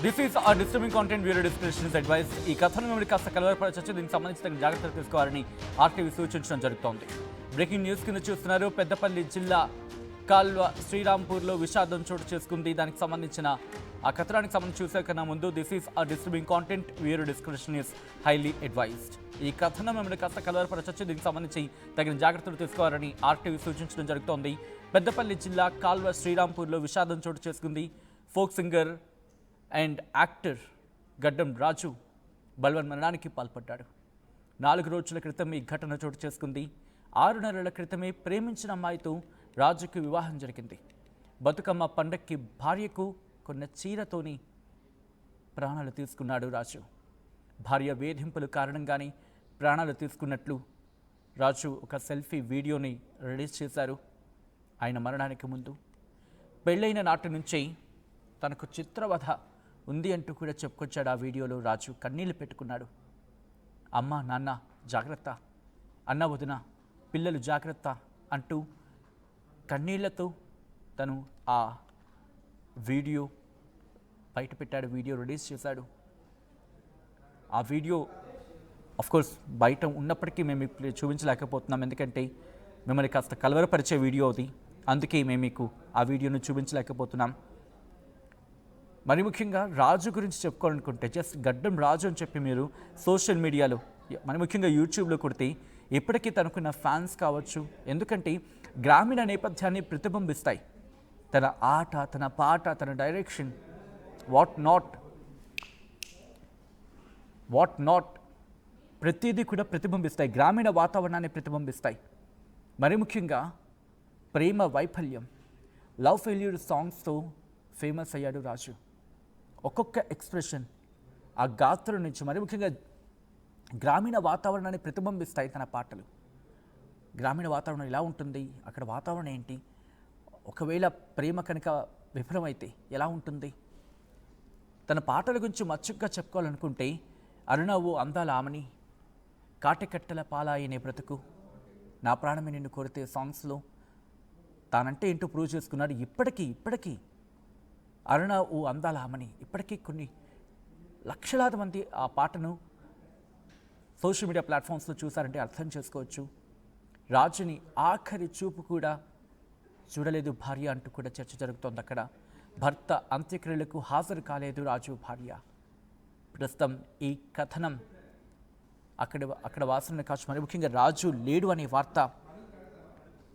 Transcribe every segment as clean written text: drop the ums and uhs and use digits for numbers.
This is ఆ disturbing content bureau descriptions advice. ఈ కథను మిమ్మల్ని కాస్త కలవరపరచచ్చు. దీనికి సంబంధించిన జాగ్రత్తలు తీసుకోవాలని ఆర్టీవీ సూచించడం జరుగుతోంది. బ్రేకింగ్ న్యూస్ కింద చూస్తున్నారు. పెద్దపల్లి జిల్లా కాల్వ శ్రీరాంపూర్లో విషాదం చోటు చేసుకుంది. దానికి సంబంధించిన ఆ కథనానికి సంబంధించి చూసే కన్నా ముందు దిస్ ఈస్ ఆ disturbing content bureau description is highly advised. ఈ కథనం మిమ్మల్ని కాస్త కలవరపరచచ్చు. దీనికి సంబంధించి తగిన జాగ్రత్తలు తీసుకోవాలని ఆర్టీవీ సూచించడం జరుగుతోంది. పెద్దపల్లి జిల్లా కాల్వ శ్రీరాంపూర్లో విషాదం చోటు చేసుకుంది. ఫోక్ సింగర్ అండ్ యాక్టర్ గడ్డం రాజు బల్వన్ మరణానికి పాల్పడ్డాడు. 4 రోజుల క్రితం ఈ ఘటన చోటు చేసుకుంది. 6 నెలల క్రితమే ప్రేమించిన అమ్మాయితో రాజుకు వివాహం జరిగింది. బతుకమ్మ పండక్కి భార్యకు కొన్న చీరతోని ప్రాణాలు తీసుకున్నాడు రాజు. భార్య వేధింపుల కారణంగానే ప్రాణాలు తీసుకున్నట్లు రాజు ఒక సెల్ఫీ వీడియోని రిలీజ్ చేశారు. ఆయన మరణానికి ముందు పెళ్ళైన నాటి నుంచే తనకు చిత్రవధ ఉంది అంటూ కూడా చెప్పుకొచ్చాడు. ఆ వీడియోలో రాజు కన్నీళ్లు పెట్టుకున్నాడు. అమ్మ నాన్న జాగ్రత్త, అన్న వదిన పిల్లలు జాగ్రత్త అంటూ కన్నీళ్లతో తను ఆ వీడియో బయట పెట్టాడు. వీడియో రిలీజ్ చేశాడు. ఆ వీడియో ఆఫ్కోర్స్ బయట ఉన్నప్పటికీ మేము చూపించలేకపోతున్నాం, ఎందుకంటే మిమ్మల్ని కాస్త కలవరపరిచే వీడియో అది. అందుకే మేము మీకు ఆ వీడియోను చూపించలేకపోతున్నాం. మరి ముఖ్యంగా రాజు గురించి చెప్పుకోవాలనుకుంటే జస్ట్ గడ్డం రాజు అని చెప్పి మీరు సోషల్ మీడియాలో మరి ముఖ్యంగా యూట్యూబ్లో కొడితే ఇప్పటికీ తనకున్న ఫ్యాన్స్ కావచ్చు, ఎందుకంటే గ్రామీణ నేపథ్యాన్ని ప్రతిబింబిస్తాయి. తన ఆట, తన పాట, తన డైరెక్షన్, వాట్ నాట్ ప్రతిదీ కూడా ప్రతిబింబిస్తాయి. గ్రామీణ వాతావరణాన్ని ప్రతిబింబిస్తాయి. మరి ముఖ్యంగా ప్రేమ వైఫల్యం, లవ్ ఫెయిల్యూర్ సాంగ్స్తో ఫేమస్ అయ్యాడు రాజు. ఒక్కొక్క ఎక్స్ప్రెషన్ ఆ గాత్రం నుంచి మరి ముఖ్యంగా గ్రామీణ వాతావరణాన్ని ప్రతిబింబిస్తాయి తన పాటలు. గ్రామీణ వాతావరణం ఎలా ఉంటుంది, అక్కడ వాతావరణం ఏంటి, ఒకవేళ ప్రేమ కనుక విఫలమైతే ఎలా ఉంటుంది. తన పాటల గురించి మచ్చుగ్గా చెప్పుకోవాలనుకుంటే అరుణవు అందాల ఆమని, కాటెకట్టెల పాలాయనే బ్రతుకు, నా ప్రాణమే నిన్ను కోరితే సాంగ్స్లో తానంటే ఏంటో ప్రూవ్ చేసుకున్నాడు. ఇప్పటికీ అరుణ ఓ అందాల ఆమని ఇప్పటికీ కొన్ని లక్షలాది మంది ఆ పాటను సోషల్ మీడియా ప్లాట్ఫామ్స్లో చూసారంటే అర్థం చేసుకోవచ్చు. రాజుని ఆఖరి చూపు కూడా చూడలేదు భార్య అంటూ కూడా చర్చ జరుగుతోంది. అక్కడ భర్త అంత్యక్రియలకు హాజరు కాలేదు రాజు భార్య. ప్రస్తుతం ఈ కథనం అక్కడ వాసనలు కావచ్చు, మరి ముఖ్యంగా రాజు లేడు అనే వార్త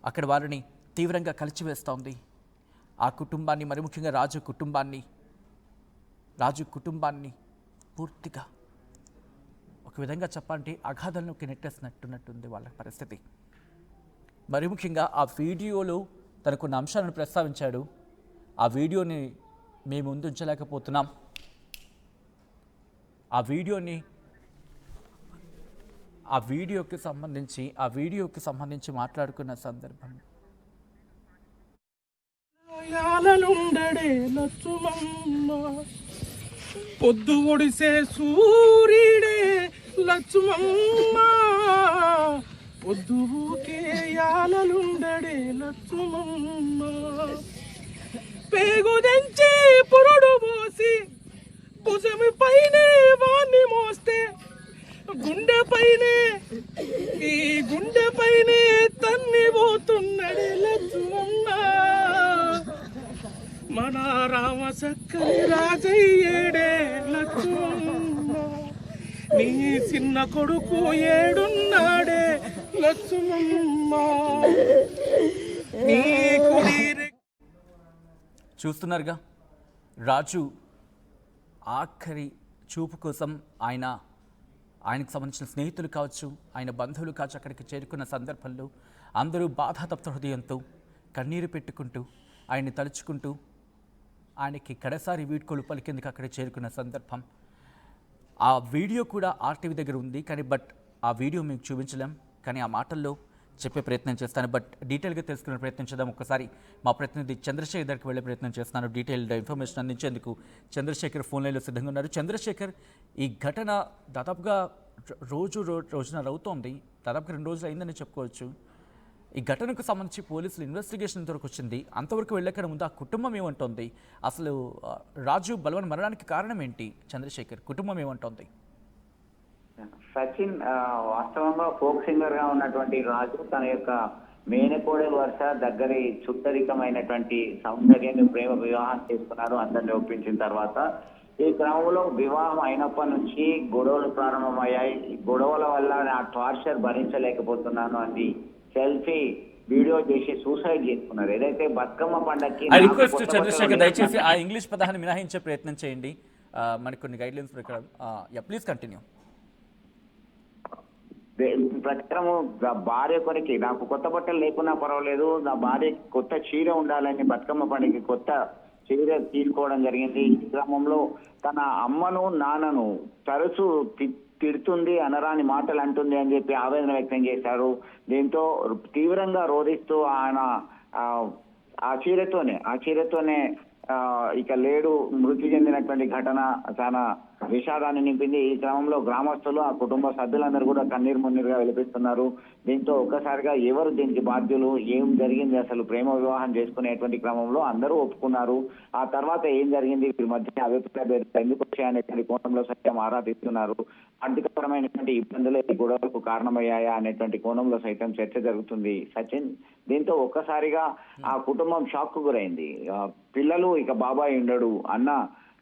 అక్కడ వారిని తీవ్రంగా కలిచివేస్తోంది. ఆ కుటుంబాన్ని, మరి ముఖ్యంగా రాజు కుటుంబాన్ని పూర్తిగా ఒక విధంగా చెప్పాలంటే అగాధంలోకి నెట్టేసినట్టున్నట్టుంది వాళ్ళ పరిస్థితి. మరి ముఖ్యంగా ఆ వీడియోలో తనకు కొన్ని అంశాలను ప్రస్తావించాడు. ఆ వీడియోని మేము ముందు ఉంచలేకపోతున్నాం. ఆ వీడియోకి సంబంధించి మాట్లాడుకున్న సందర్భం పొద్దు ఒడిసే సూర్యుడే లక్ష్మమ్మ, పొద్దుకే యాలలుండడే లక్ష్మమ్మ, పేగు దంచి పురుడు పోసి భుజమి పైనే వాణ్ణి మోస్తే గుండె పైనే తన్ని పోతున్నడే లక్ష్మమ్మ, మన రామ చక్కని రాజయ్యేడే లక్ష్మమ్మ, నీ చిన్న కొడుకు ఏడున్నాడే లక్ష్మమ్మ. చూస్తున్నారుగా రాజు ఆఖరి చూపు కోసం ఆయనకు సంబంధించిన స్నేహితులు కావచ్చు, ఆయన బంధువులు కావచ్చు, అక్కడికి చేరుకున్న సందర్భంలో అందరూ బాధాతప్త హృదయంతో కన్నీరు పెట్టుకుంటూ ఆయన్ని తలుచుకుంటూ ఆయనకి కడసారి వీడ్కోలు పలికేందుకు అక్కడ చేరుకున్న సందర్భం. ఆ వీడియో కూడా ఆర్టీవీ దగ్గర ఉంది, కానీ ఆ వీడియో మీకు చూపించలేం. కానీ ఆ మాటల్లో చెప్పే ప్రయత్నం చేస్తాను, డీటెయిల్గా తెలుసుకునే ప్రయత్నం చేద్దాం. ఒక్కసారి మా ప్రతినిధి చంద్రశేఖర్ దగ్గరికి వెళ్ళే ప్రయత్నం చేస్తున్నాను. డీటెయిల్డ్ ఇన్ఫర్మేషన్ అందించేందుకు చంద్రశేఖర్ ఫోన్ లైన్లో సిద్ధంగా ఉన్నారు. చంద్రశేఖర్, ఈ ఘటన దాదాపుగా రోజున అవుతోంది. దాదాపుగా 2 రోజులు అయిందని చెప్పుకోవచ్చు. ఈ ఘటనకు సంబంధించి పోలీసులు ఇన్వెస్టిగేషన్ ఇంతవరకు వచ్చింది. అంతవరకు వెళ్ళకడ ముందు ఆ కుటుంబం ఏమంటోంది? అసలు రాజు బలవన్ మరణానికి కారణం ఏంటి? చంద్రశేఖర్ కుటుంబం ఏమంటోంది? సచిన్ వాస్తవంగా ఫోక్ సింగర్ గా ఉన్నటువంటి రాజు తన యొక్క మేనకోడలు వరుస దగ్గరి చుట్టరికమైనటువంటి సౌందర్యాన్ని ప్రేమ వివాహం చేసుకున్నారు అందరిని ఒప్పించిన తర్వాత. ఈ క్రమంలో వివాహం అయినప్పటి నుంచి గొడవలు ప్రారంభమయ్యాయి. ఈ గొడవల వల్ల నా టార్చర్ భరించలేకపోతున్నాను అని సెల్ఫీ వీడియో చేసి సూసైడ్ చేసుకున్నారు. ఏదైతే బతుకమ్మ పండక్కి రిక్వెస్ట్ చంద్రశేఖర్ దయచేసి ఆ ఇంగ్లీష్ పదాన్ని మినహాయించే ప్రయత్నం చేయండి. మనకు కొన్ని గైడ్ లైన్స్ ప్రకారం ప్లీజ్ కంటిన్యూ. ప్రకారము భార్య కొరికి నాకు కొత్త బట్టలు లేకున్నా పర్వాలేదు, నా భార్య కొత్త చీర ఉండాలని బతుకమ్మ పండుగకి కొత్త చీర తీసుకోవడం జరిగింది. ఈ క్రమంలో తన అమ్మను నాన్నను తరచూ తిడుతుంది, అనరాని మాటలు అంటుంది అని చెప్పి ఆవేదన వ్యక్తం చేశారు. దీంతో తీవ్రంగా రోధిస్తూ ఆయన ఆ చీరతోనే ఇక లేడు మృతి చెందినటువంటి ఘటన చాలా విషాదాన్ని నింపింది. ఈ క్రమంలో గ్రామస్తులు ఆ కుటుంబ సభ్యులందరూ కూడా కన్నీరు మున్నీరుగా విలపిస్తున్నారు. దీంతో ఒక్కసారిగా ఎవరు దీనికి బాధ్యులు, ఏం జరిగింది, అసలు ప్రేమ వివాహం చేసుకునేటువంటి క్రమంలో అందరూ ఒప్పుకున్నారు. ఆ తర్వాత ఏం జరిగింది, వీరి మధ్య అభిప్రాయ ఎందుకు వచ్చాయనేటువంటి కోణంలో సైతం ఆరా తీస్తున్నారు. ఆర్థికపరమైనటువంటి ఇబ్బందులు ఈ గొడవలకు కారణమయ్యాయా అనేటువంటి కోణంలో సైతం చర్చ జరుగుతుంది సచిన్. దీంతో ఒక్కసారిగా ఆ కుటుంబం షాక్ కు గురైంది. పిల్లలు ఇక బాబాయ్ ఉండడు అన్న,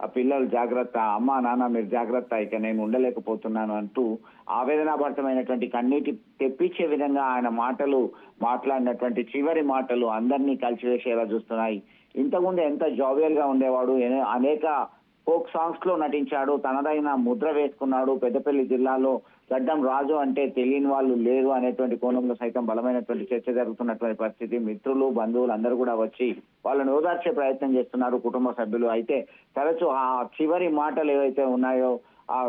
ఆ పిల్లలు జాగ్రత్త, అమ్మ నాన్న మీరు జాగ్రత్త, ఇక నేను ఉండలేకపోతున్నాను అంటూ ఆవేదనాభరితమైనటువంటి కన్నీటి తెప్పించే విధంగా ఆయన మాట్లాడినటువంటి చివరి మాటలు అందరినీ కలిసివేసేలా చూస్తున్నాయి. ఇంతకుముందు ఎంత జోవియల్ గా ఉండేవాడు, అనేక ఫోక్ సాంగ్స్ లో నటించాడు, తనదైన ముద్ర వేసుకున్నాడు. పెద్దపల్లి జిల్లాలో గడ్డం రాజు అంటే తెలియని వాళ్ళు లేరు అనేటువంటి కోణంలో సైతం బలమైనటువంటి చర్చ జరుగుతున్నటువంటి పరిస్థితి. మిత్రులు బంధువులు అందరూ కూడా వచ్చి వాళ్ళని ఓదార్చే ప్రయత్నం చేస్తున్నారు కుటుంబ సభ్యులు. అయితే తరచూ ఆ చివరి మాటలు ఏవైతే ఉన్నాయో ఆ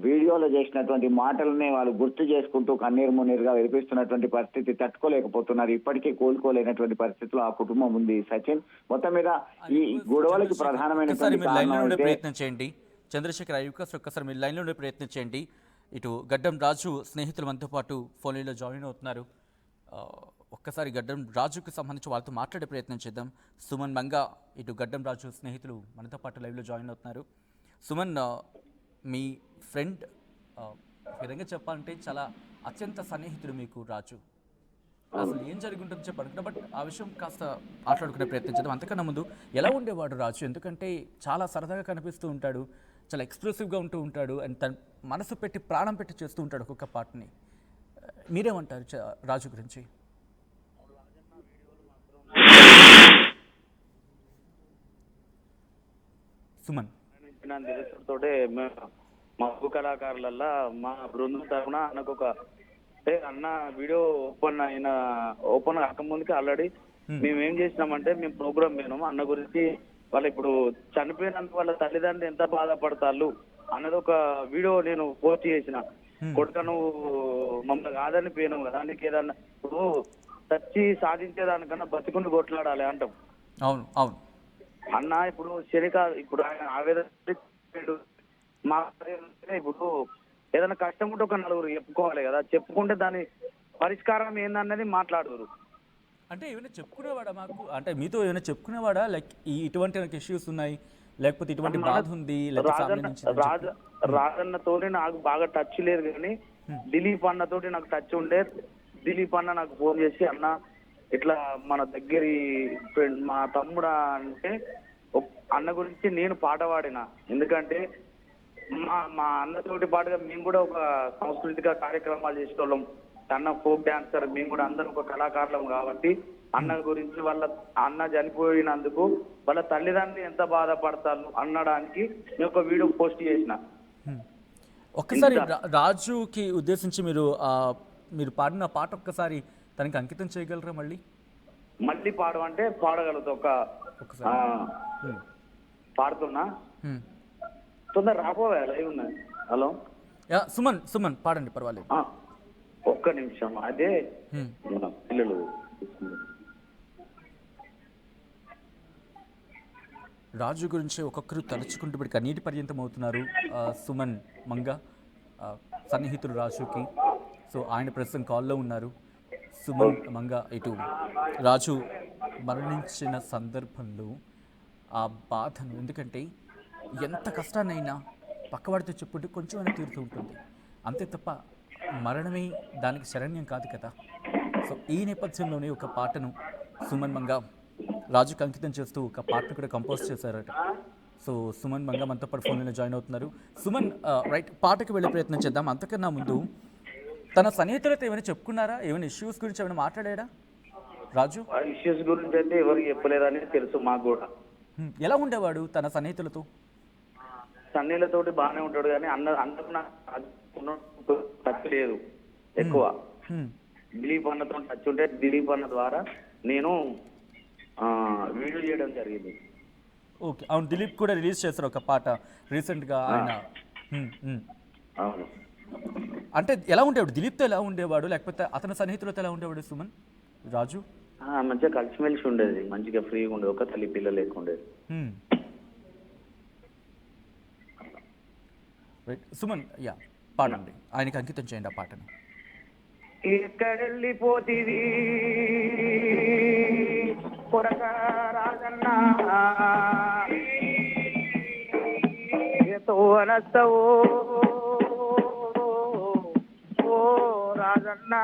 వీడియోలో చేసినటువంటి మాటలనే వాళ్ళు గుర్తు చేసుకుంటూ కన్నీరు మున్నీరుగా వినిపిస్తున్నటువంటి పరిస్థితి తట్టుకోలేకపోతున్నారు. ఇప్పటికీ కోలుకోలేనటువంటి పరిస్థితిలో ఆ కుటుంబం ఉంది సచిన్. మొత్తం మీద ఈ గొడవలకి ప్రధానమైనటువంటి ప్రయత్నం చేయండి చంద్రశేఖర్ అయ్యూకస్, ఒక్కసారి మీరు లైన్లో ఉండే ప్రయత్నం చేయండి. ఇటు గడ్డం రాజు స్నేహితులు మనతో పాటు ఫోన్లో జాయిన్ అవుతున్నారు. ఒక్కసారి గడ్డం రాజుకు సంబంధించి వాళ్ళతో మాట్లాడే ప్రయత్నం చేద్దాం. సుమన్ మంగా ఇటు గడ్డం రాజు స్నేహితులు మనతో పాటు లైవ్లో జాయిన్ అవుతున్నారు. సుమన్, మీ ఫ్రెండ్ విధంగా చెప్పాలంటే చాలా అత్యంత సన్నిహితుడు మీకు రాజు. అసలు ఏం జరిగి ఉంటుందో చెప్పాను, బట్ ఆ విషయం కాస్త మాట్లాడుకునే ప్రయత్నం చేద్దాం. అంతకన్నా ముందు ఎలా ఉండేవాడు రాజు? ఎందుకంటే చాలా సరదాగా కనిపిస్తూ ఉంటాడు, చాలా ఎక్స్ప్రెసివ్గా ఉంటూ ఉంటాడు, అండ్ తన మనసు పెట్టి ప్రాణం పెట్టి చేస్తూ ఉంటాడు ఒక్కొక్క పాటని. మీరేమంటారు రాజు గురించి? సుమన్, తెలుసుతోటే మబ్బు కళాకారులల్లా మా బృందం తరఫున అన్నకు ఒక అన్న వీడియో ఓపెన్ కాకముందుకి ఆల్రెడీ మేమేం చేసినామంటే మేము ప్రోగ్రామ్ పోయినాము అన్న గురించి. వాళ్ళు ఇప్పుడు చనిపోయినందుకు వాళ్ళ తల్లిదండ్రులు ఎంత బాధపడతారు అన్నది ఒక వీడియో నేను పోస్ట్ చేసిన. కొడుక నువ్వు మమ్మల్ని కాదని పోయినావు కదా, నీకు ఏదన్నా ఇప్పుడు చచ్చి సాధించేదానికన్నా బతికుండి కొట్లాడాలి అంటాం. అవును అవును అన్న. ఇప్పుడు ఇప్పుడు ఆయన ఆవేదన మా ఇప్పుడు ఏదైనా కష్టం ఉంటే ఒక నలుగురు చెప్పుకోవాలి కదా, చెప్పుకుంటే దాని పరిష్కారం ఏందన్నది మాట్లాడరు. అంటే ఏమైనా చెప్పుకునేవాడా మాకు? అంటే మీతో ఏమైనా చెప్పుకునేవాడా, లైక్ ఇటువంటి ఇష్యూస్ ఉన్నాయి, లేకపోతే ఇటువంటి బాధ ఉంది? రాజన్నతోటి నాకు బాగా టచ్ లేదు, కానీ దిలీప్ అన్నతోటి నాకు టచ్ ఉండే. దిలీప్ అన్న నాకు ఫోన్ చేసి అన్న ఇట్లా మన దగ్గరి ఫ్రెండ్ మా తమ్ముడా అంటే అన్న గురించి నేను పాట పాడిన. ఎందుకంటే మా అన్నతోటి పాటుగా మేము కూడా ఒక సాంస్కృతిక కార్యక్రమాలు చేసేటోళ్ళం. అన్న ఫోక్ డాన్సర్, మేము కూడా అందరం ఒక కళాకారులం కాబట్టి అన్న గురించి వాళ్ళ అన్న చనిపోయినందుకు వాళ్ళ తల్లిదండ్రులు ఎంత బాధపడతారు అనడానికి నేను ఒక వీడియో పోస్ట్ చేసిన. ఒక్కసారి రాజుకి ఉద్దేశించి మీరు పాడిన పాట ఒక్కసారి తనకి అంకితం చేయగలరా? మళ్ళీ పాడమంటే పాడగలుగుతా. పాడుతున్నా తొందర రాపోవా లైవ్ ఉన్నది. హలో సుమన్ పాడండి, పర్వాలేదు. ఒక్క నిమిషం. అదే పిల్లలు రాజు గురించి ఒక్కొక్కరు తలుచుకుంటూ ఇప్పుడు కన్నీటి పర్యంతం అవుతున్నారు. సుమన్ మంగ సన్నిహితులు రాజుకి. సో ఆయన ప్రస్తుతం కాల్లో ఉన్నారు. సుమన్ మంగ ఇటు రాజు మరణించిన సందర్భంలో ఆ బాధను, ఎందుకంటే ఎంత కష్టాన్నైనా పక్కవాడితో చెప్పుంటే కొంచెమైనా తీరుతూ ఉంటుంది, అంతే తప్ప మరణమే దానికి శరణ్యం కాదు కదా. సో ఈ నేపథ్యంలోనే ఒక పాటను సుమన్ మంగ రాజుకి అంకితం చేస్తూ ఒక పాటను కూడా కంపోజ్ చేశారట. సో సుమన్ మంగ మనతో పాటు ఫోన్లో జాయిన్ అవుతున్నారు. సుమన్, రైట్, పాటకు వెళ్ళే ప్రయత్నం చేద్దాం. అంతకన్నా ముందు తన సన్నిహితులతో ఏమైనా చెప్పుకున్నారా? ఏమైనా ఇష్యూస్ గురించి ఏమైనా మాట్లాడాడా రాజు? ఆ ఇష్యూస్ గురించి అయితే ఎవరికి చెప్పలేదని తెలుసు మాకు కూడా. ఎలా ఉండేవాడు తన సన్నిహితులతో? సన్నీలతోటి బాగానే ఉంటాడు, కానీ అందరూ నాకు టచ్ లేదు ఎక్కువ. దిలీప్ అన్నతో టచ్ ఉంటే దిలీప్ అన్న ద్వారా నేను వీడియో చేయడం జరిగింది. ఓకే, అవును, దిలీప్ కూడా రిలీజ్ చేశారు ఒక పాట రీసెంట్గా ఆయన. అవును. అంటే ఎలా ఉండేవాడు దిలీప్తో? ఎలా ఉండేవాడు, లేకపోతే అతని సన్నిహితులతో ఎలా ఉండేవాడు సుమన్ రాజు? మంచిగా కలిసిమెలిసి ఉండేది, మంచిగా ఫ్రీగా ఉండేది, ఒక తల్లి పిల్లలు ఎక్కువ ఉండేది. రైట్ సుమన్, యా, పాడండి, ఆయనకి అంకితం చేయండి ఆ పాటను. ఎక్కడెళ్ళిపోతివి కొరక రాజన్నా, అనస్తవో ఓ రాజన్నా,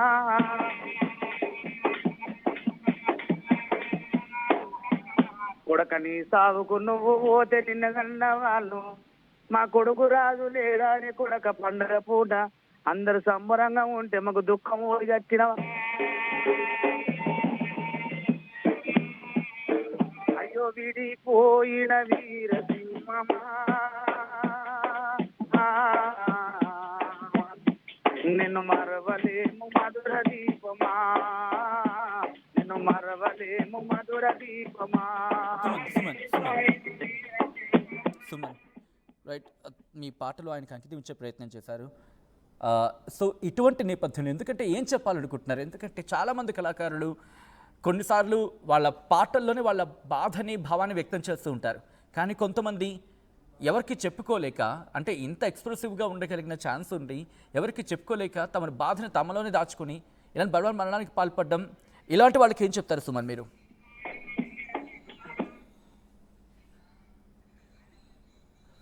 కొడకని సాగుకు నువ్వు పోతే నిన్నగన్న వాళ్ళు, మా కొడుకు రాజు లేదా అని కొడక పండగ పూట అందరు సంబరంగా ఉంటే మాకు దుఃఖం ఓడిగట్టిన. అయ్యో విడిపోయిన వీరసింహమా, నిన్ను మరవలేము మధుర దీపమా, నిన్ను మరవలేము మధుర దీపమా. సుమన్, రైట్, మీ పాటలో ఆయనకి అంకితం ఇచ్చే ప్రయత్నం చేశారు. సో ఇటువంటి నేపథ్యంలో ఎందుకంటే ఏం చెప్పాలనుకుంటున్నారు? ఎందుకంటే చాలామంది కళాకారులు కొన్నిసార్లు వాళ్ళ పాటల్లోనే వాళ్ళ బాధని భావాన్ని వ్యక్తం చేస్తూ ఉంటారు, కానీ కొంతమంది ఎవరికి చెప్పుకోలేక, అంటే ఇంత ఎక్స్ప్రెసివ్గా ఉండగలిగిన ఛాన్స్ ఉండి ఎవరికి చెప్పుకోలేక తమ బాధని తమలోనే దాచుకొని ఇలాంటి బలవాన్ మరణానికి పాల్పడడం, ఇలాంటి వాళ్ళకి ఏం చెప్తారు సుమన్ మీరు?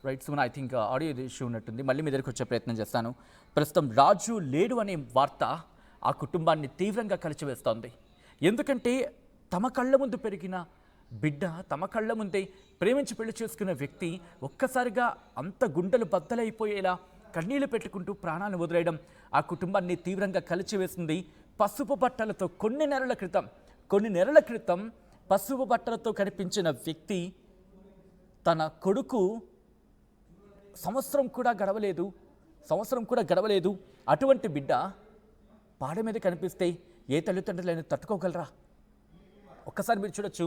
Right Suman, I think audio issue ఉన్నట్టుంది, మళ్ళీ మీ దగ్గరికి వచ్చే ప్రయత్నం చేస్తాను. ప్రస్తుతం రాజు లేడు అనే వార్త ఆ కుటుంబాన్ని తీవ్రంగా కలిచివేస్తోంది. ఎందుకంటే తమ కళ్ళ ముందు పెరిగిన బిడ్డ, తమ కళ్ళ ముందే ప్రేమించి పెళ్లి చేసుకున్న వ్యక్తి ఒక్కసారిగా అంత గుండెలు బద్దలైపోయేలా కన్నీళ్లు పెట్టుకుంటూ ప్రాణాలను వదిలేయడం ఆ కుటుంబాన్ని తీవ్రంగా కలిచివేసింది. పసుపు బట్టలతో కొన్ని నెలల క్రితం పసుపు బట్టలతో కనిపించిన వ్యక్తి తన కొడుకు సంవత్సరం కూడా గడవలేదు అటువంటి బిడ్డ పాడ మీద కనిపిస్తే ఏ తల్లిదండ్రులైనా తట్టుకోగలరా? ఒక్కసారి మీరు చూడొచ్చు,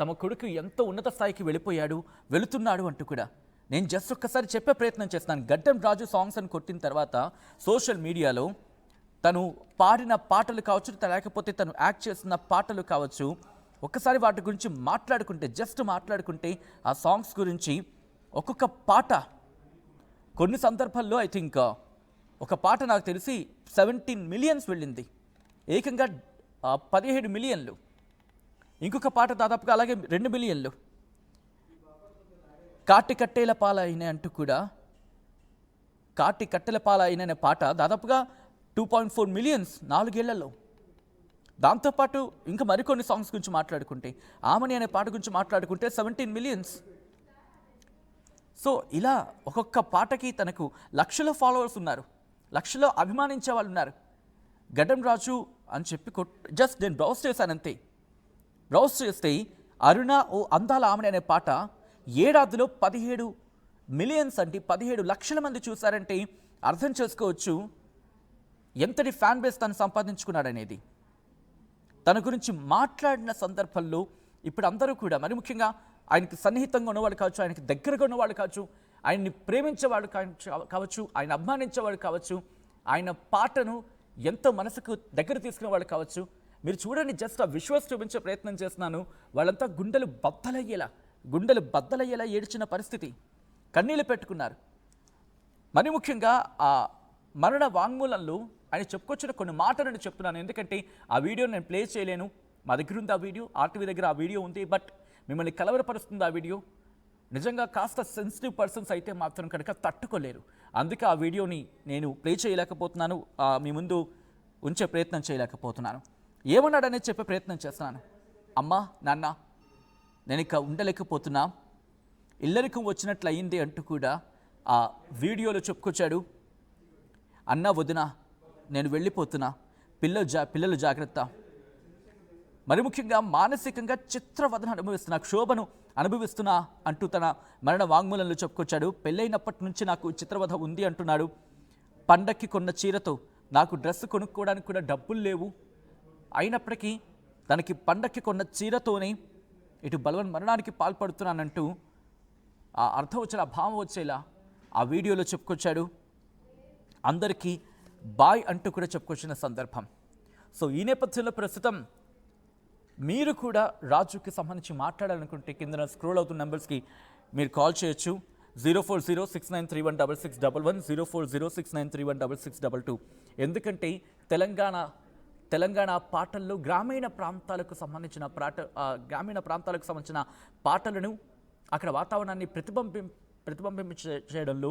తమ కొడుకు ఎంతో ఉన్నత స్థాయికి వెళుతున్నాడు అంటూ కూడా. నేను జస్ట్ ఒక్కసారి చెప్పే ప్రయత్నం చేస్తాను. గడ్డం రాజు సాంగ్స్ అని కొట్టిన తర్వాత సోషల్ మీడియాలో తను పాడిన పాటలు కావచ్చు, లేకపోతే తను యాక్ట్ చేసిన పాటలు కావచ్చు, ఒక్కసారి వాటి గురించి మాట్లాడుకుంటే ఆ సాంగ్స్ గురించి ఒక్కొక్క పాట కొన్ని సందర్భాల్లో ఐ థింక్ ఒక పాట నాకు తెలిసి 17 మిలియన్స్ వెళ్ళింది, ఏకంగా 17 మిలియన్లు. ఇంకొక పాట దాదాపుగా అలాగే 2 మిలియన్లు. కాటి కట్టెల పాలైన పాట దాదాపుగా 2.4 మిలియన్స్ 4 ఏళ్లలో. దాంతోపాటు ఇంకా మరికొన్ని సాంగ్స్ గురించి మాట్లాడుకుంటే, ఆమని అనే పాట గురించి మాట్లాడుకుంటే 17 మిలియన్స్. సో ఇలా ఒక్కొక్క పాటకి తనకు లక్షల ఫాలోవర్స్ ఉన్నారు, లక్షలో అభిమానించే వాళ్ళు ఉన్నారు. గడ్డం రాజు అని చెప్పి జస్ట్ నేను బ్రౌజ్ చేశానంతే. బ్రౌజ్ చేస్తే అరుణ ఓ అందాల ఆమె అనే పాట ఏడాదిలో 17 మిలియన్స్ అంటే 17 లక్షల మంది చూశారంటే అర్థం చేసుకోవచ్చు ఎంతటి ఫ్యాన్ బేస్ తను సంపాదించుకున్నాడనేది. తన గురించి మాట్లాడిన సందర్భంలో ఇప్పుడు అందరూ కూడా, మరి ముఖ్యంగా ఆయనకి సన్నిహితంగా ఉన్నవాళ్ళు కావచ్చు, ఆయనకి దగ్గరగా ఉన్నవాళ్ళు కావచ్చు, ఆయన్ని ప్రేమించేవాళ్ళు కావచ్చు, ఆయన అభిమానించేవాళ్ళు కావచ్చు, ఆయన పాటను ఎంతో మనసుకు దగ్గర తీసుకునే వాళ్ళు కావచ్చు. మీరు చూడండి, జస్ట్ ఆ విజువల్స్ చూపించే ప్రయత్నం చేస్తున్నాను. వాళ్ళంతా గుండెలు బద్దలయ్యేలా ఏడ్చిన పరిస్థితి, కన్నీళ్ళు పెట్టుకున్నారు. మరి ముఖ్యంగా ఆ మరణ వాంగ్మూలంలో ఆయన చెప్పుకొచ్చిన కొన్ని మాటలు నేను చెప్తున్నాను. ఎందుకంటే ఆ వీడియో నేను ప్లే చేయలేను, మా దగ్గర ఉంది ఆ వీడియో, ఆర్టీవీ దగ్గర ఆ వీడియో ఉంది. బట్ మిమ్మల్ని కలవరపరుస్తుంది ఆ వీడియో. నిజంగా కాస్త సెన్సిటివ్ పర్సన్స్ అయితే మాత్రం కనుక తట్టుకోలేరు. అందుకే ఆ వీడియోని నేను ప్లే చేయలేకపోతున్నాను, మీ ముందు ఉంచే ప్రయత్నం చేయలేకపోతున్నాను. ఏమన్నాడనేది చెప్పే ప్రయత్నం చేస్తున్నాను. అమ్మా నాన్న, నేను ఇక ఉండలేకపోతున్నా, ఇల్లరికం వచ్చినట్లు అయింది అంటూ కూడా ఆ వీడియోలో చెప్పుకొచ్చాడు. అన్న వదిన, నేను వెళ్ళిపోతున్నా, పిల్లలు జాగ్రత్త. మరి ముఖ్యంగా మానసికంగా చిత్రవదన అనుభవిస్తున్నా, క్షోభను అనుభవిస్తున్నా అంటూ తన మరణ వాంగ్మూలంలో చెప్పుకొచ్చాడు. పెళ్ళైనప్పటి నుంచి నాకు చిత్రవధ ఉంది అంటున్నాడు. పండక్కి కొన్న చీరతో నాకు డ్రెస్ కొనుక్కోవడానికి కూడా డబ్బులు లేవు, అయినప్పటికీ తనకి పండక్కి కొన్న చీరతోనే ఇటు బలవన్ మరణానికి పాల్పడుతున్నానంటూ ఆ అర్థం వచ్చేలా, భావం వచ్చేలా ఆ వీడియోలో చెప్పుకొచ్చాడు. అందరికీ బాయ్ అంటూ కూడా చెప్పుకొచ్చిన సందర్భం. సో ఈ నేపథ్యంలో ప్రస్తుతం మీరు కూడా రాజుకి సంబంధించి మాట్లాడాలనుకుంటే కింద స్క్రోల్ అవుతున్న నెంబర్స్కి మీరు కాల్ చేయొచ్చు. 04069316611, 04069316622. ఎందుకంటే తెలంగాణ పాటల్లో గ్రామీణ ప్రాంతాలకు సంబంధించిన పాటలను అక్కడ వాతావరణాన్ని చేయడంలో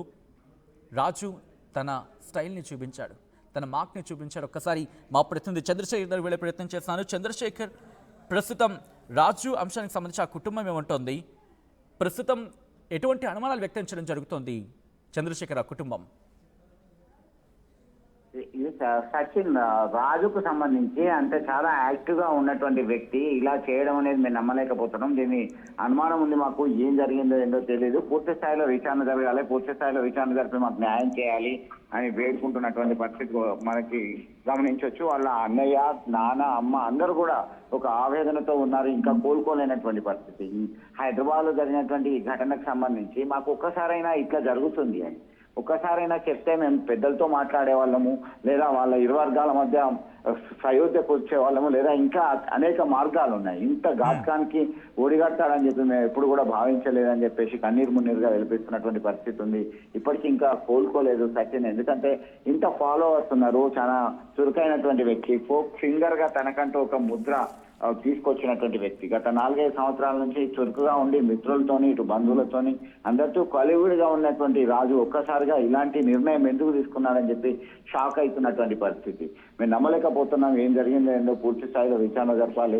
రాజు తన స్టైల్ని చూపించాడు, తన మార్క్ని చూపించాడు. ఒక్కసారి మా ప్రతినిధి చంద్రశేఖర్ గారు వెళ్ళే ప్రయత్నం చేస్తున్నాను. చంద్రశేఖర్, ప్రస్తుతం రాజు అంశానికి సంబంధించి ఆ కుటుంబం ఏమంటోంది? ప్రస్తుతం ఎటువంటి అనుమానాలు వ్యక్తం చేయడం జరుగుతోంది చంద్రశేఖర్ ఆ కుటుంబం? సచిన్, రాజుకు సంబంధించి అంటే చాలా యాక్టివ్ గా ఉన్నటువంటి వ్యక్తి ఇలా చేయడం అనేది మేము నమ్మలేకపోతున్నాం. దీని అనుమానం ఉంది మాకు. ఏం జరిగిందో ఏందో తెలియదు. పూర్తి స్థాయిలో విచారణ జరగాలి, పూర్తి స్థాయిలో విచారణ జరిపి మాకు న్యాయం చేయాలి అని వేడుకుంటున్నటువంటి పరిస్థితి మనకి గమనించవచ్చు. వాళ్ళ అన్నయ్య, నాన్న, అమ్మ అందరూ కూడా ఒక ఆవేదనతో ఉన్నారు, ఇంకా కోలుకోలేనటువంటి పరిస్థితి. హైదరాబాద్ లో జరిగినటువంటి ఈ ఘటనకు సంబంధించి మాకు ఒక్కసారైనా ఇట్లా జరుగుతుంది అని ఒక్కసారైనా చెప్తే మేము పెద్దలతో మాట్లాడే వాళ్ళము, లేదా వాళ్ళ ఇరు వర్గాల మధ్య సయోధ్యకు వచ్చే వాళ్ళము, లేదా ఇంకా అనేక మార్గాలు ఉన్నాయి. ఇంత ఘాతకానికి ఓడిగడతాడని చెప్పి మేము ఎప్పుడు కూడా భావించలేదని చెప్పేసి కన్నీరు మున్నీరుగా వెలిపిస్తున్నటువంటి పరిస్థితి ఉంది. ఇప్పటికీ ఇంకా కోలుకోలేదు సచిన్. ఎందుకంటే ఇంత ఫాలోవర్స్ ఉన్నారు, చాలా చురుకైనటువంటి వ్యక్తి, ఫోక్ సింగర్ గా తనకంటూ ఒక ముద్ర తీసుకొచ్చినటువంటి వ్యక్తి. గత 4-5 సంవత్సరాల నుంచి చురుకుగా ఉండి మిత్రులతోని, ఇటు బంధువులతోని అందరితో కలివిడిగా ఉన్నటువంటి రాజు ఒక్కసారిగా ఇలాంటి నిర్ణయం ఎందుకు తీసుకున్నాడని చెప్పి షాక్ అవుతున్నటువంటి పరిస్థితి. మేము నమ్మలేకపోతున్నాం. ఏం జరిగిందో ఏందో పూర్తి స్థాయిలో విచారణ జరపాలి.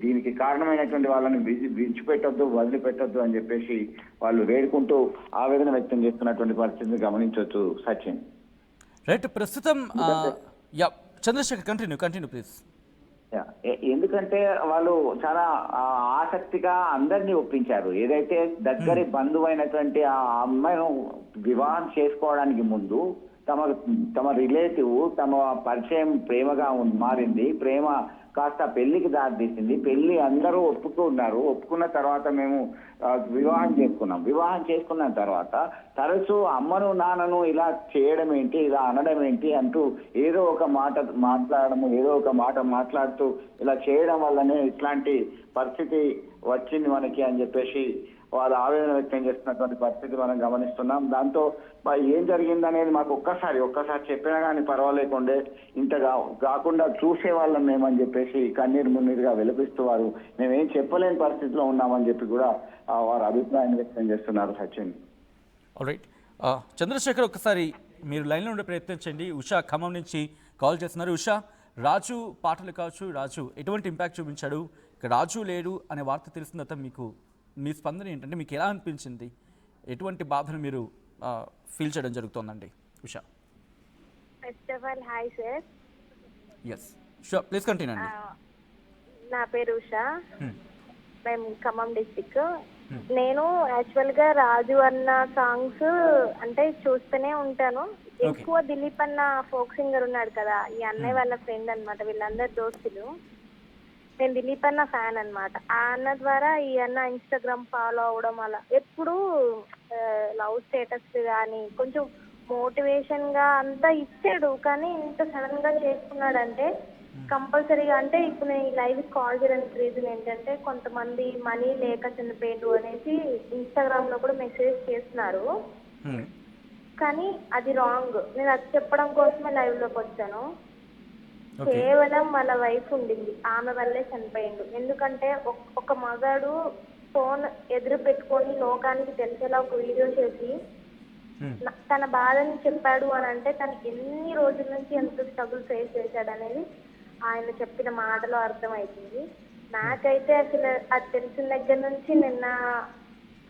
దీనికి కారణమైనటువంటి వాళ్ళని విడిచిపెట్టొద్దు, వదిలిపెట్టొద్దు అని చెప్పేసి వాళ్ళు వేడుకుంటూ ఆవేదన వ్యక్తం చేస్తున్నటువంటి పరిస్థితిని గమనించవచ్చు సచిన్. రైట్, ప్రస్తుతం చంద్రశేఖర్ కంటిన్యూ ప్లీజ్. ఎందుకంటే వాళ్ళు చాలా ఆసక్తిగా అందరినీ ఒప్పించారు. ఏదైతే దగ్గరి బంధువు అయినటువంటి ఆ అమ్మాయిను వివాహం చేసుకోవడానికి ముందు తమ రిలేటివ్, తమ పరిచయం ప్రేమగా మారింది, ప్రేమ కాస్త పెళ్లికి దారితీసింది. పెళ్లి అందరూ ఒప్పుకున్నారు. ఒప్పుకున్న తర్వాత మేము వివాహం చేసుకున్న తర్వాత తరచూ అమ్మను నాన్నను ఇలా చేయడం ఏంటి, ఇలా అనడం ఏంటి అంటూ ఏదో ఒక మాట మాట్లాడుతూ ఇలా చేయడం వల్లనే ఇట్లాంటి పరిస్థితి వచ్చింది మనకి అని చెప్పేసి వాళ్ళు ఆవేదన వ్యక్తం చేస్తున్నటువంటి పరిస్థితి మనం గమనిస్తున్నాం. దాంతో ఏం జరిగిందనేది మాకు ఒక్కసారి చెప్పినా కానీ పర్వాలేకుండే, ఇంతగా కాకుండా చూసేవాళ్ళం మేమని చెప్పేసి కన్నీరు మున్నీరుగా విలపిస్తూ వారు మేమేం చెప్పలేని పరిస్థితిలో ఉన్నామని చెప్పి కూడా వారు అభిప్రాయాన్ని వ్యక్తం చేస్తున్నారు సచిన్. ఆల్రైట్, చంద్రశేఖర్, ఒకసారి మీరు లైన్లో ఉండే ప్రయత్నం చేయండి. ఉషా ఖమ్మం నుంచి కాల్ చేస్తున్నారు. ఉషా, రాజు పాటలు కావచ్చు, రాజు ఎటువంటి ఇంపాక్ట్ చూపించాడు? ఇక రాజు లేడు అనే వార్త తెలిసిన తర్వాత మీ స్పందన ఏంటంటే మీకు ఎలా అనిపించింది? ఎటువంటి బాధను మీరు ఫీల్ చేయడం జరుగుతోందండి Usha? First of all hi sir. Yes sure, please continue అండి. నా పేరు ఉషా, మేము ఖమ్మం డిస్టిక్. నేను యాక్చువల్గా రాజు అన్న సాంగ్స్ అంటే చూస్తూనే ఉంటాను. ఎక్కువ దిలీప్ అన్న ఫోక్ సింగర్ ఉన్నాడు కదా, ఈ అన్నయ్య వాళ్ళ ఫ్రెండ్ అన్నమాట, వీళ్ళందరు దోస్తులు. నేను దిలీప్ అన్న ఫ్యాన్ అన్నమాట. ఆ అన్న ద్వారా ఈ అన్న ఇన్స్టాగ్రామ్ ఫాలో అవడం, అలా ఎప్పుడు లవ్ స్టేటస్ కానీ కొంచెం మోటివేషన్ గా అంతా ఇచ్చాడు. కానీ ఇంత సడన్ గా చేసుకున్నాడంటే కంపల్సరీగా, అంటే ఇప్పుడు నేను ఈ లైవ్ కాల్ చేయడానికి రీజన్ ఏంటంటే కొంతమంది మనీ లేక చనిపోయాడు అనేసి ఇన్స్టాగ్రామ్ లో కూడా మెసేజ్ చేస్తున్నారు. కానీ అది రాంగ్. నేను అది చెప్పడం కోసమే లైవ్ లోకి వచ్చాను. ఓకే. కేవలం వాళ్ళ వైఫ్ ఉండింది, ఆమె వల్లే చనిపోయిండు. ఎందుకంటే ఒక మగాడు ఫోన్ ఎదురు పెట్టుకొని లోకానికి తెలిసేలా ఒక వీడియో చేసి తన బాధని చెప్పాడు అని అంటే తను ఎన్ని రోజుల నుంచి ఎంత స్ట్రగుల్ ఫేస్ చేశాడు అనేది ఆయన చెప్పిన మాటలో అర్థమవుతుంది. నాకైతే అసలు అది తెలిసిన దగ్గర నుంచి నిన్న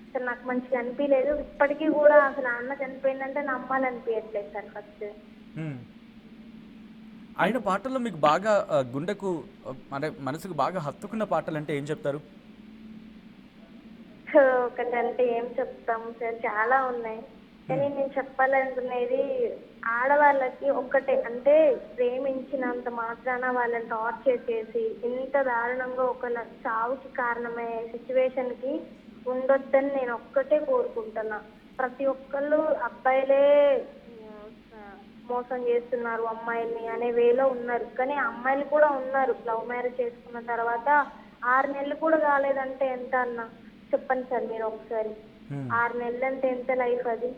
అసలు నాకు మంచిగా అనిపించలేదు. ఇప్పటికీ కూడా అసలు అన్న చనిపోయిందంటే నమ్మాలనిపించట్లేదు సార్. ఫస్ట్ ఆయన పాటల్లో మీకు బాగా గుండెకు అంటే మనసుకు బాగా హత్తుకున్న పాటలు అంటే ఏం చెప్తారు? ఒకటంటే ఏం చెప్తాం సార్, చాలా ఉన్నాయి. కానీ నేను చెప్పాలనుకునేది ఆడవాళ్ళకి ఒక్కటే, అంటే ప్రేమించినంత మాత్రాన వాళ్ళని టార్చర్ చేసి ఇంత దారుణంగా ఒకళ్ళ చావుకి కారణమయ్యే సిచ్యువేషన్కి ఉండొద్దని నేను ఒక్కటే కోరుకుంటున్నా. ప్రతి ఒక్కళ్ళు అబ్బాయిలే మోసం చేస్తున్నారు అమ్మాయిల్ని అనే వేలో ఉన్నారు. కానీ అమ్మాయిలు కూడా ఉన్నారు లవ్ మ్యారేజ్ చేసుకున్న తర్వాత 6 నెలలు కూడా కాలేదంటే ఎంత అన్న చెప్పండి సార్ మీరు ఒకసారి. 6 నెలలు అంటే ఎంత లైఫ్ అది?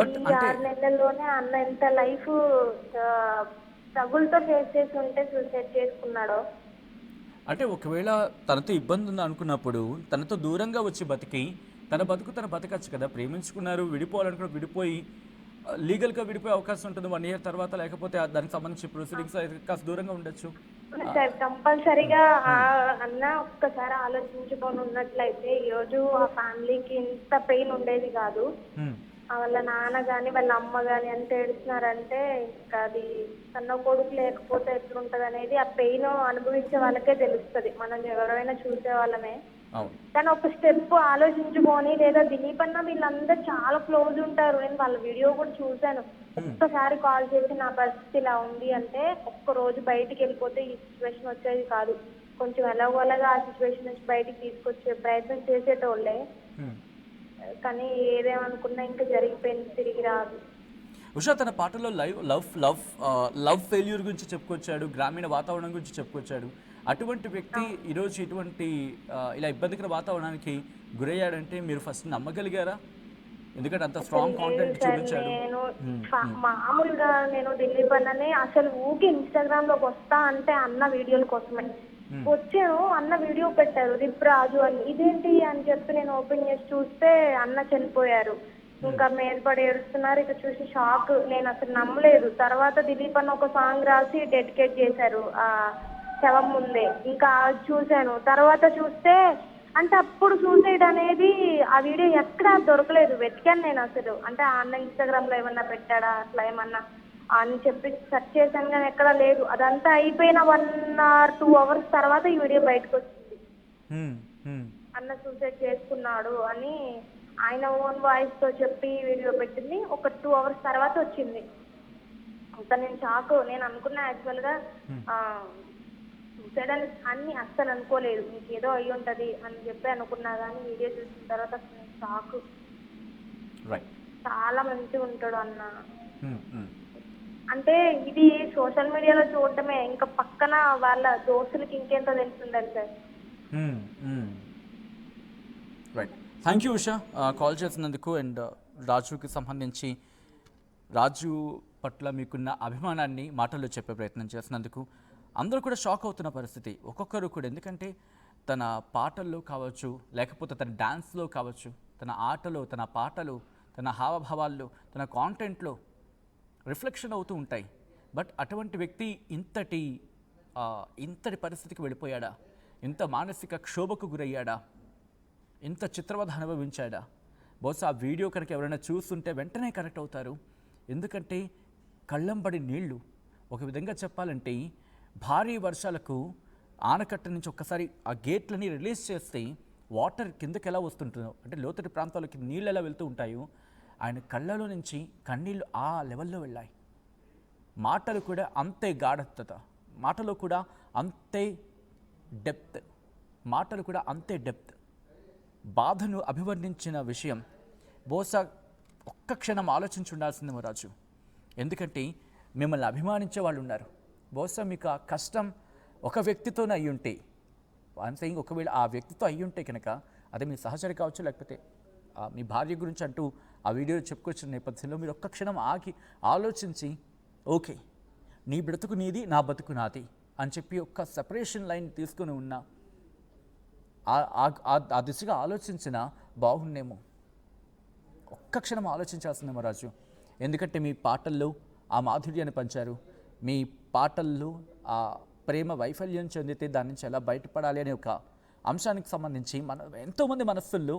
ఈ 6 నెలల్లోనే అన్న ఎంత లైఫ్ స్ట్రగుల్తో ఫేస్ చేసి ఉంటే సూసైడ్ చేసుకున్నాడో. అంటే ఒకవేళ తనతో ఇబ్బంది ఉంది అనుకున్నప్పుడు తనతో దూరంగా వచ్చి బతికి తన బతుకు తన బతకచ్చు కదా. ప్రేమించుకున్నారు, విడిపోవాలనుకున్న విడిపోయి లీగల్గా విడిపోయే అవకాశం ఉంటుంది 1 year తర్వాత. లేకపోతే దానికి సంబంధించి ప్రొసీడింగ్స్ కాస్త దూరంగా ఉండొచ్చు సార్. కంపల్సరీగా అన్న ఒక్కసారి ఆలోచించుకొని ఉన్నట్లయితే ఈరోజు ఆ ఫ్యామిలీకి ఇంత పెయిన్ ఉండేది కాదు. వాళ్ళ నాన్న కానీ వాళ్ళ అమ్మ కానీ ఎంత ఏడుస్తున్నారంటే ఇంకా అది కన్న కొడుకు లేకపోతే ఎట్లుంటది అనేది ఆ పెయిన్ అనుభవించే వాళ్ళకే తెలుస్తుంది. మనం ఎవరైనా చూసే వాళ్ళమే. కానీ ఒక స్టెప్ ఆలోచించుకొని, లేదా దిలీప్ అన్న వీళ్ళందరూ చాలా క్లోజ్ ఉంటారు, నేను వాళ్ళ వీడియో కూడా చూశాను. ఒక్కసారి కాల్ చేసి నా పరిస్థితి ఇలా ఉంది అంటే ఒక్క రోజు బయటికి వెళ్ళిపోతే ఈ సిచ్యువేషన్ వచ్చేది కాదు. కొంచెం ఎలాగోలాగా ఆ సిచ్యువేషన్ నుంచి బయటికి తీసుకొచ్చే ప్రయత్నం చేసేటోళ్ళే. కానీ ఏదేమనుకున్నా ఇంకా జరిగిపోయింది, తిరిగి రాదు. ఉషా తన పాటలో లవ్ ఫెయిల్యూర్ గురించి చెప్పుకొచ్చాడు, గ్రామీణ వాతావరణం గురించి చెప్పుకొచ్చాడు. అటువంటి వ్యక్తి ఈరోజు ఇటువంటి ఇలా ఇబ్బందికర వాతావరణానికి గురయ్యాడంటే మీరు ఫస్ట్ నమ్మగలిగారా? ఎందుకంటే అంత స్ట్రాంగ్ కాంటెంట్ చూపించాడు. నేను మామూలుగా నేను దిలీప్ అన్నని అసలు ఊకి ఇన్స్టాగ్రామ్ లోకి వస్తా అంటే అన్న వీడియోల కోసమే వచ్చాను. అన్న వీడియో పెట్టారు రిప్ రాజు అని. ఇదేంటి అని చెప్పి నేను ఓపెన్ చేసి చూస్తే అన్న చనిపోయారు. ఇంకా మేల్పడి ఏడుస్తున్నారు. ఇక చూసి షాక్, నేను అసలు నమ్మలేదు. తర్వాత దిలీప్ అన్న ఒక సాంగ్ రాసి డెడికేట్ చేశారు ఆ శవం ముందే. ఇంకా చూశాను. తర్వాత చూస్తే అంటే అప్పుడు సూసైడ్ అనేది ఆ వీడియో ఎక్కడా దొరకలేదు. వెతికాను నేను అసలు, అంటే అన్న ఇన్స్టాగ్రామ్ లో ఏమన్నా పెట్టాడా అట్లా ఏమన్నా అని చెప్పి సెర్చ్ చేశాను కానీ ఎక్కడా లేదు. అదంతా అయిపోయిన 1 or 2 hours తర్వాత ఈ వీడియో బయటకు వచ్చింది. అన్న సూసైడ్ చేసుకున్నాడు అని ఆయన ఓన్ వాయిస్ తో చెప్పి వీడియో పెట్టింది. ఒక 2 hours తర్వాత వచ్చింది. అంత నేను షాక్. నేను అనుకున్నా యాక్చువల్ గా సూసైడ్ అని అస్సలు అనుకోలేదు. ఇంకేదో అయ్యి ఉంటది అని చెప్పి అనుకున్నా కానీ వీడియో చూసిన తర్వాత అసలు షాక్. చాలా మంచిగా ఉంటాడు అన్న. అంటే ఇది సోషల్ మీడియాలో చూడటమే, ఇంకా పక్కన వాళ్ళ దోస్తులకి ఇంకెంతో తెలుస్తుండాలి sir. Right, thank you Usha call చేసినందుకు. అండ్ రాజుకి సంబంధించి రాజు పట్ల మీకున్న అభిమానాన్ని మాటల్లో చెప్పే ప్రయత్నం చేసినందుకు. అందరూ కూడా షాక్ అవుతున్న పరిస్థితి ఒక్కొక్కరు కూడా. ఎందుకంటే తన పాటల్లో కావచ్చు, లేకపోతే తన డ్యాన్స్లో కావచ్చు, తన ఆటలో, తన పాటలు, తన హావభావాల్లో, తన కాంటెంట్లో రిఫ్లెక్షన్ అవుతూ ఉంటాయి. బట్ అటువంటి వ్యక్తి ఇంతటి పరిస్థితికి వెళ్ళిపోయాడా? ఇంత మానసిక క్షోభకు గురయ్యాడా? ఇంత చిత్రవధ అనుభవించాడా? బహుశా ఆ వీడియో కనుక ఎవరైనా చూస్తుంటే వెంటనే కనెక్ట్ అవుతారు. ఎందుకంటే కళ్ళంబడి నీళ్లు. ఒక విధంగా చెప్పాలంటే భారీ వర్షాలకు ఆనకట్ట నుంచి ఒక్కసారి ఆ గేట్లని రిలీజ్ చేస్తే వాటర్ కిందకి ఎలా వస్తుంటుందో, అంటే లోతటి ప్రాంతాలకి నీళ్ళు ఎలా వెళ్తూ ఉంటాయో, ఆయన కళ్ళలో నుంచి కన్నీళ్ళు ఆ లెవెల్లో వెళ్ళాయి. మాటలు కూడా అంతే గాఢత, మాటలో కూడా అంతే డెప్త్, మాటలు కూడా అంతే డెప్త్. బాధను అభివర్ణించిన విషయం బహుశా ఒక్క క్షణం ఆలోచించి ఉండాల్సిందేమో రాజు. ఎందుకంటే మిమ్మల్ని అభిమానించే వాళ్ళు ఉన్నారు. బహుశా మీకు ఆ కష్టం ఒక వ్యక్తితోనే అయ్యుంటే, ఒకవేళ ఆ వ్యక్తితో అయ్యుంటే కనుక అది మీ సహచరి కావచ్చు, లేకపోతే మీ భార్య గురించి అంటూ ఆ వీడియో చెప్పుకొచ్చిన నేపథ్యంలో మీరు ఒక్క క్షణం ఆగి ఆలోచించి ఓకే నీ బ్రతుకు నీది నా బతుకు నాది అని చెప్పి ఒక్క సెపరేషన్ లైన్ తీసుకొని ఉన్నా ఆ దిశగా ఆలోచించినా బాగుండేమో. ఒక్క క్షణం ఆలోచించాల్సిందేమో రాజు. ఎందుకంటే మీ పాటల్లో ఆ మాధుర్యాన్ని పంచారు, మీ పాటల్లో ఆ ప్రేమ వైఫల్యం చెందితే దాని నుంచి ఎలా బయటపడాలి అనే ఒక అంశానికి సంబంధించి ఎంతోమంది మనస్సుల్లో